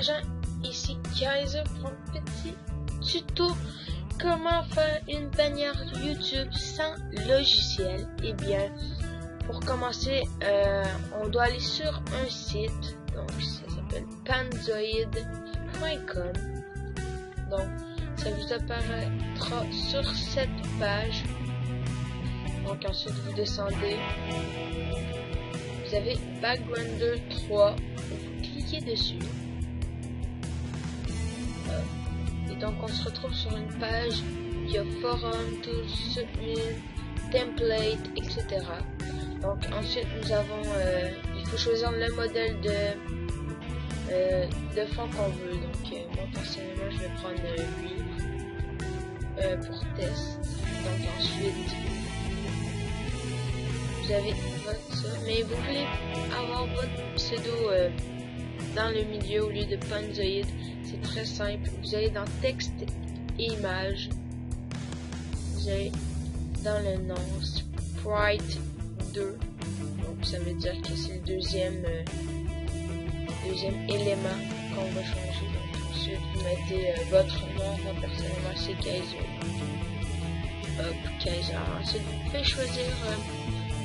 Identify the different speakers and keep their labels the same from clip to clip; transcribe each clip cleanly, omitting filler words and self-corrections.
Speaker 1: les gens, ici Kaiser pour un petit tuto comment faire une bannière YouTube sans logiciel. Et bien, pour commencer, on doit aller sur un site, donc ça s'appelle panzoid.com. donc ça vous apparaîtra sur cette page. Donc ensuite vous descendez, vous avez Backgrounder 3, vous cliquez dessus et donc on se retrouve sur une page, il y a forum, tools, submit, template, etc. Donc ensuite nous avons, il faut choisir le modèle de fond qu'on veut. Donc moi personnellement je vais prendre lui pour test. Donc ensuite vous avez votre, mais vous voulez avoir votre pseudo dans le milieu au lieu de Panzoid. C'est très simple. Vous allez dans texte et images. Vous allez dans le nom Sprite 2. Donc ça veut dire que c'est le deuxième élément qu'on va changer. Donc ensuite vous mettez votre nom. Moi personnellement c'est Kaiser. Hop, Kaiser. Ensuite vous pouvez choisir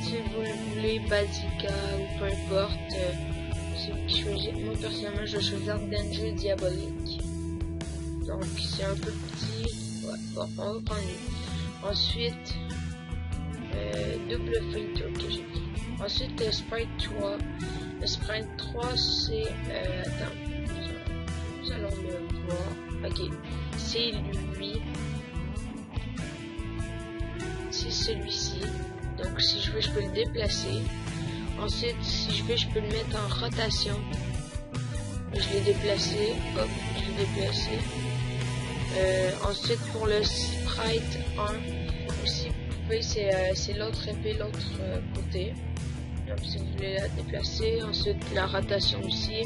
Speaker 1: si vous le voulez Basica ou peu importe. C'est vous qui choisissez. Moi personnellement je vais choisir Danger Diabolique. Donc c'est un peu petit. Ouais, bon, on va prendre lui. Ensuite double filter que j'ai pris. Ensuite Sprite 3. Le Sprite 3 c'est attends, nous allons le voir. Ok, c'est lui. C'est celui-ci. Donc si je veux je peux le déplacer. Ensuite si je veux je peux le mettre en rotation. Je l'ai déplacé. Hop, je l'ai déplacé. Ensuite pour le Sprite 1 aussi vous pouvez, c'est l'autre épée, l'autre côté. Donc si vous voulez la déplacer. Ensuite la rotation aussi.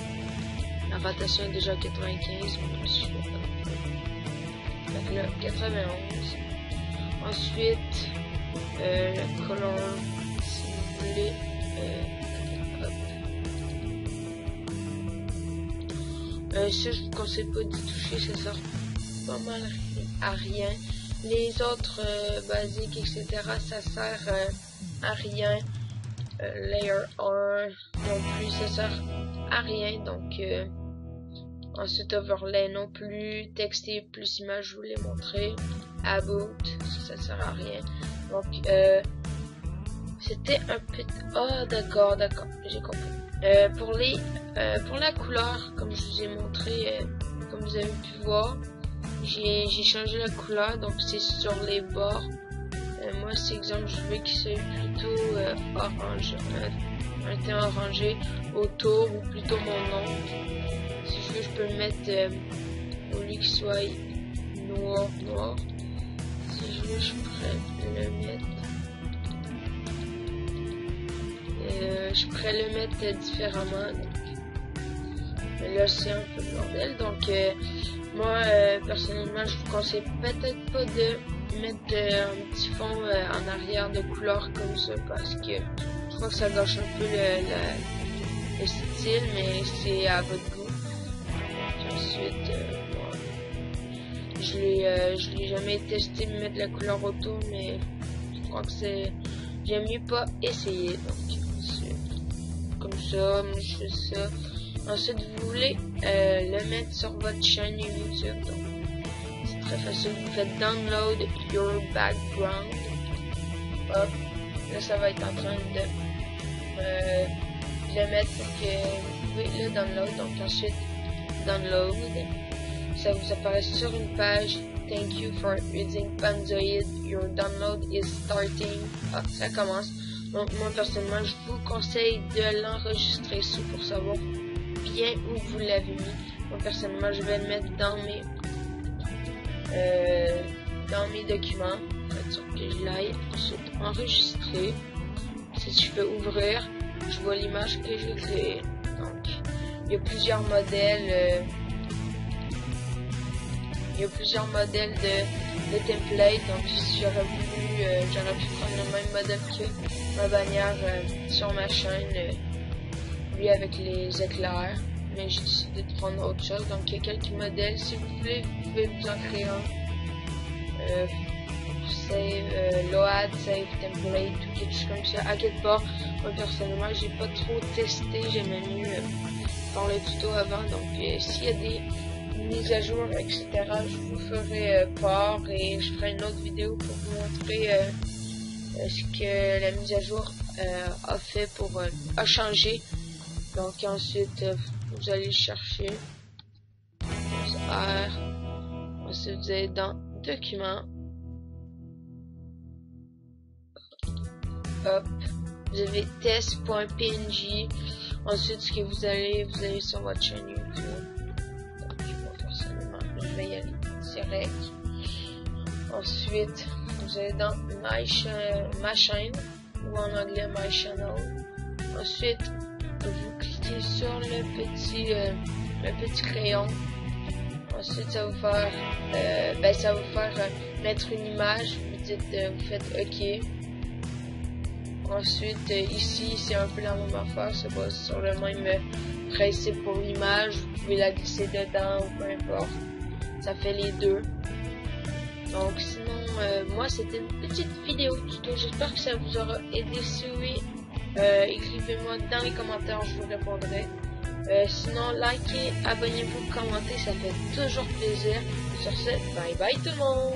Speaker 1: La rotation est déjà 95. Donc là 91. Ensuite la colonne si vous voulez. Ça je vous conseille pas d'y toucher, ça sert pas mal à rien. Les autres basiques etc ça sert à rien. Layer 1 non plus ça sert à rien. Donc ensuite overlay non plus. Texte plus image je vous l'ai montré. About ça sert à rien. Donc c'était un peu... Oh d'accord, j'ai compris. Pour la couleur, comme je vous ai montré, comme vous avez pu voir, j'ai changé la couleur, donc c'est sur les bords. Moi, c'est exemple, je veux qu'il soit plutôt orange, un teint orangé autour, ou plutôt mon nom. Si je veux, je peux le mettre au lieu qu'il soit noir. Si je veux, je pourrais le mettre. Je pourrais le mettre différemment. Donc. Mais là c'est un peu le bordel. Donc moi personnellement je vous conseille peut-être pas de mettre un petit fond en arrière de couleur comme ça parce que je crois que ça gâche un peu le style, mais c'est à votre goût. Donc, ensuite je l'ai jamais testé de mettre la couleur autour, mais je crois que j'aime mieux pas essayer. Donc comme ça, moi je fais ça. Ensuite vous voulez le mettre sur votre chaîne YouTube. Donc c'est très facile, vous faites download your background. Hop, là ça va être en train de le mettre pour que vous pouvez le download. Donc ensuite download, ça vous apparaît sur une page. Thank you for using Panzoid, your download is starting. Ah, ça commence. Donc moi personnellement je vous conseille de l'enregistrer ici pour savoir bien où vous l'avez mis. Moi personnellement je vais le mettre dans mes documents, en fait, sur que je l'aille. Ensuite enregistrer. Si je peux ouvrir, je vois l'image que j'ai créée. Donc il y a plusieurs modèles. de template. Donc si j'aurais voulu, j'aurais pu prendre le même modèle que ma bannière sur ma chaîne, lui avec les éclairs. mais j'ai décidé de prendre autre chose. Donc il y a quelques modèles. Si vous voulez, vous pouvez vous en créer un. Save, load, save, template, tout quelque chose comme ça. À quelque part, moi personnellement, j'ai pas trop testé, j'aimais mieux faire le tuto avant. Donc s'il y a des mises à jour, etc., je vous ferai part et je ferai une autre vidéo pour vous montrer ce que la mise à jour a fait pour a changé. Donc ensuite vous allez chercher R, ensuite vous allez dans documents, hop, vous avez test.png. Ensuite ce que vous allez sur votre chaîne YouTube. Donc personnellement je vais y aller direct. Ensuite vous allez dans ma chaîne, ou en anglais my channel. Ensuite vous cliquez sur le petit crayon. Ensuite ça va vous faire mettre une image. Vous faites OK. Ensuite ici c'est un peu la même affaire, c'est pas sur le même principe pour l'image. Vous pouvez la glisser dedans ou peu importe, ça fait les deux. Donc sinon moi c'était une petite vidéo tuto, j'espère que ça vous aura aidé. Si oui, écrivez-moi dans les commentaires, je vous répondrai. Sinon likez, abonnez-vous, commentez, ça fait toujours plaisir. Sur ce, bye bye tout le monde.